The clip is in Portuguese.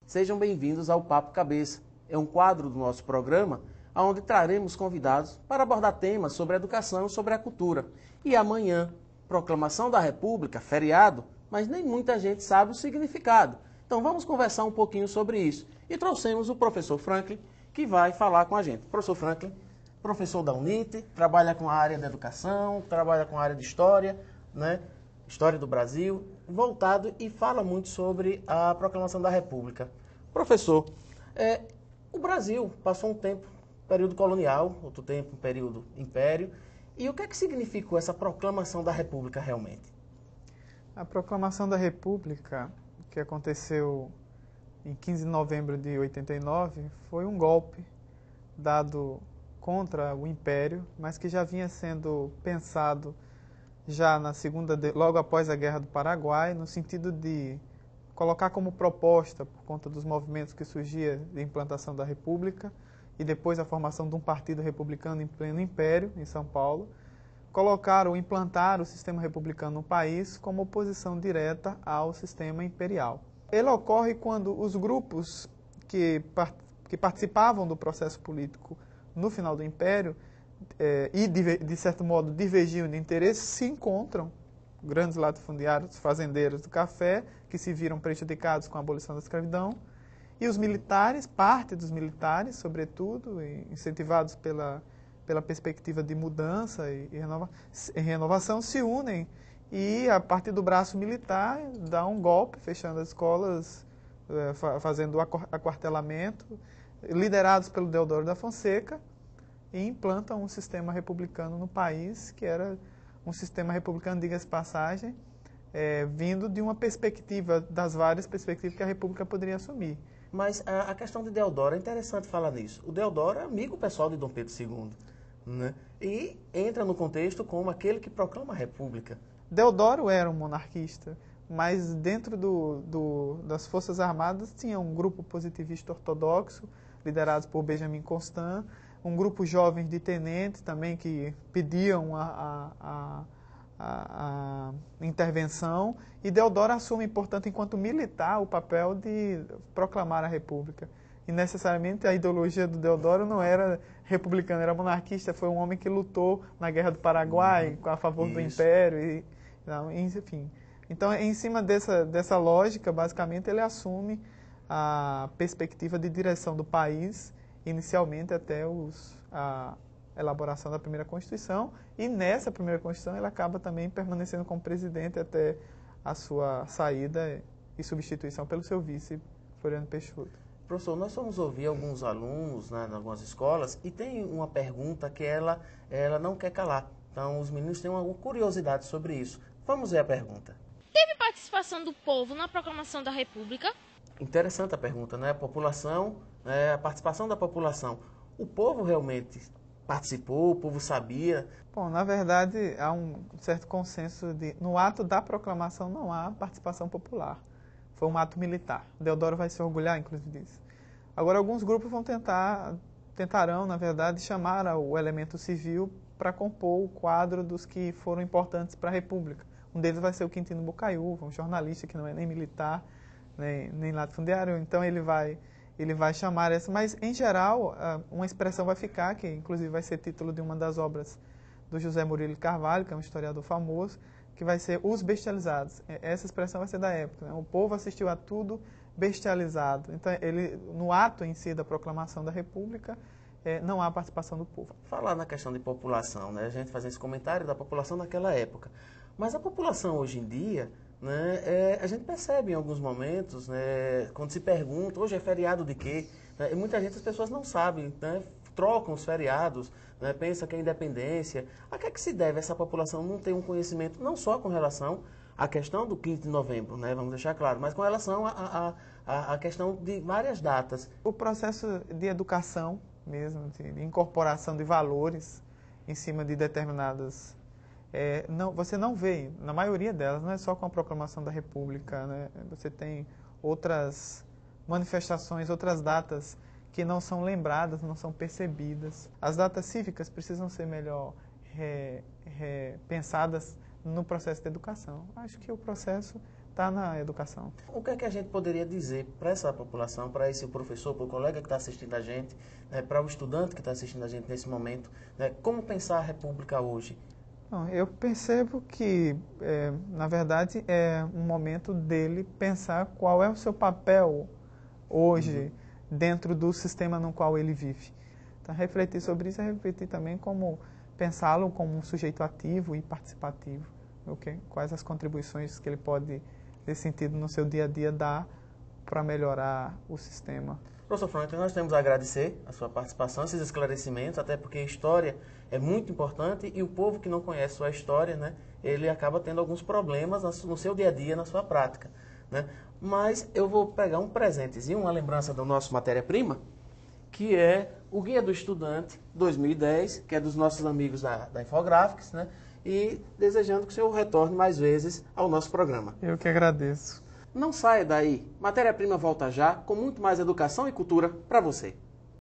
Sejam bem-vindos ao Papo Cabeça. É um quadro do nosso programa onde traremos convidados para abordar temas sobre a educação e sobre a cultura. E amanhã, proclamação da República, feriado, mas nem muita gente sabe o significado. Então vamos conversar um pouquinho sobre isso. E trouxemos o professor Franklin, que vai falar com a gente. Professor Franklin, professor da UNIT, trabalha com a área da educação, trabalha com a área de história, né? História do Brasil, voltado e fala muito sobre a proclamação da República. Professor, o Brasil passou um tempo, período colonial, outro tempo, período império, e o que é que significou essa proclamação da República realmente? A proclamação da República, que aconteceu em 15 de novembro de 89, foi um golpe dado contra o Império, mas que já vinha sendo pensado já logo após a Guerra do Paraguai, no sentido de colocar como proposta, por conta dos movimentos que surgiam de implantação da República, e depois a formação de um partido republicano em pleno Império, em São Paulo, colocar ou implantar o sistema republicano no país como oposição direta ao sistema imperial. Ele ocorre quando os grupos que participavam do processo político no final do Império e, de certo modo, divergiam de interesses, se encontram, grandes latifundiários, fazendeiros do café, que se viram prejudicados com a abolição da escravidão, e os militares, parte dos militares, sobretudo, incentivados pela perspectiva de mudança e renovação, se unem e, a partir do braço militar, dá um golpe, fechando as escolas, fazendo o aquartelamento, liderados pelo Deodoro da Fonseca, e implantam um sistema republicano no país, que era um sistema republicano, diga-se de passagem, vindo de uma perspectiva, das várias perspectivas que a República poderia assumir. Mas a questão de Deodoro, é interessante falar nisso. O Deodoro é amigo pessoal de Dom Pedro II, né? E entra no contexto como aquele que proclama a República. Deodoro era um monarquista, mas dentro das Forças Armadas tinha um grupo positivista ortodoxo, liderados por Benjamin Constant, um grupo jovem de tenentes também que pediam a intervenção, e Deodoro assume, portanto, enquanto militar, o papel de proclamar a República. E necessariamente a ideologia do Deodoro não era republicana, era monarquista, foi um homem que lutou na Guerra do Paraguai a favor do Império, enfim. Então, em cima dessa lógica, basicamente, ele assume a perspectiva de direção do país, inicialmente até a elaboração da primeira Constituição, e nessa primeira Constituição ele acaba também permanecendo como presidente até a sua saída e substituição pelo seu vice, Floriano Peixoto. Professor, nós fomos ouvir alguns alunos, né, em algumas escolas, e tem uma pergunta que ela não quer calar. Então, os meninos têm uma curiosidade sobre isso. Vamos ver a pergunta. Teve participação do povo na proclamação da República? Interessante a pergunta, né? A participação da população. O povo realmente participou, o povo sabia? Bom, na verdade, há um certo consenso no ato da proclamação não há participação popular. Foi um ato militar. Deodoro vai se orgulhar, inclusive, disso. Agora, alguns grupos tentarão, na verdade, chamar o elemento civil para compor o quadro dos que foram importantes para a República. Um deles vai ser o Quintino Bocaiúva, um jornalista que não é nem militar, nem latifundiário. Então, ele vai chamar essa, mas em geral uma expressão vai ficar, que inclusive vai ser título de uma das obras do José Murilo Carvalho, que é um historiador famoso, que vai ser Os Bestializados. Essa expressão vai ser da época, né? O povo assistiu a tudo bestializado. Então, no ato em si da proclamação da República, não há participação do povo. Falar na questão de população, né? A gente faz esse comentário da população naquela época. Mas a população hoje em dia, né, a gente percebe em alguns momentos, né, quando se pergunta, hoje é feriado de quê? E muita gente, as pessoas não sabem, né, trocam os feriados, né, pensa que é independência. A que é que se deve essa população não ter um conhecimento, não só com relação à questão do 15 de novembro, né, vamos deixar claro, mas com relação à questão de várias datas? O processo de educação mesmo, de incorporação de valores em cima de determinadas... você não vê, na maioria delas, não é só com a proclamação da República, né? Você tem outras manifestações, outras datas que não são lembradas, não são percebidas. As datas cívicas precisam ser melhor pensadas no processo de educação. Acho que o processo está na educação. O que é que a gente poderia dizer para essa população, para esse professor, para o colega que está assistindo a gente, né, para o estudante que está assistindo a gente nesse momento, né, como pensar a República hoje? Bom, eu percebo que, na verdade, é um momento dele pensar qual é o seu papel hoje dentro do sistema no qual ele vive. Então, refletir sobre isso é refletir também como pensá-lo como um sujeito ativo e participativo. Quais as contribuições que ele pode, nesse sentido, no seu dia a dia, dar para melhorar o sistema. Professor Franklin, nós temos a agradecer a sua participação, esses esclarecimentos, até porque a história é muito importante e o povo que não conhece sua história, né, ele acaba tendo alguns problemas no seu dia a dia, na sua prática, né? Mas eu vou pegar um presentezinho, uma lembrança do nosso matéria-prima, que é o Guia do Estudante 2010, que é dos nossos amigos da Infographics, né? E desejando que o senhor retorne mais vezes ao nosso programa. Eu que agradeço. Não saia daí. Matéria-prima volta já, com muito mais educação e cultura para você.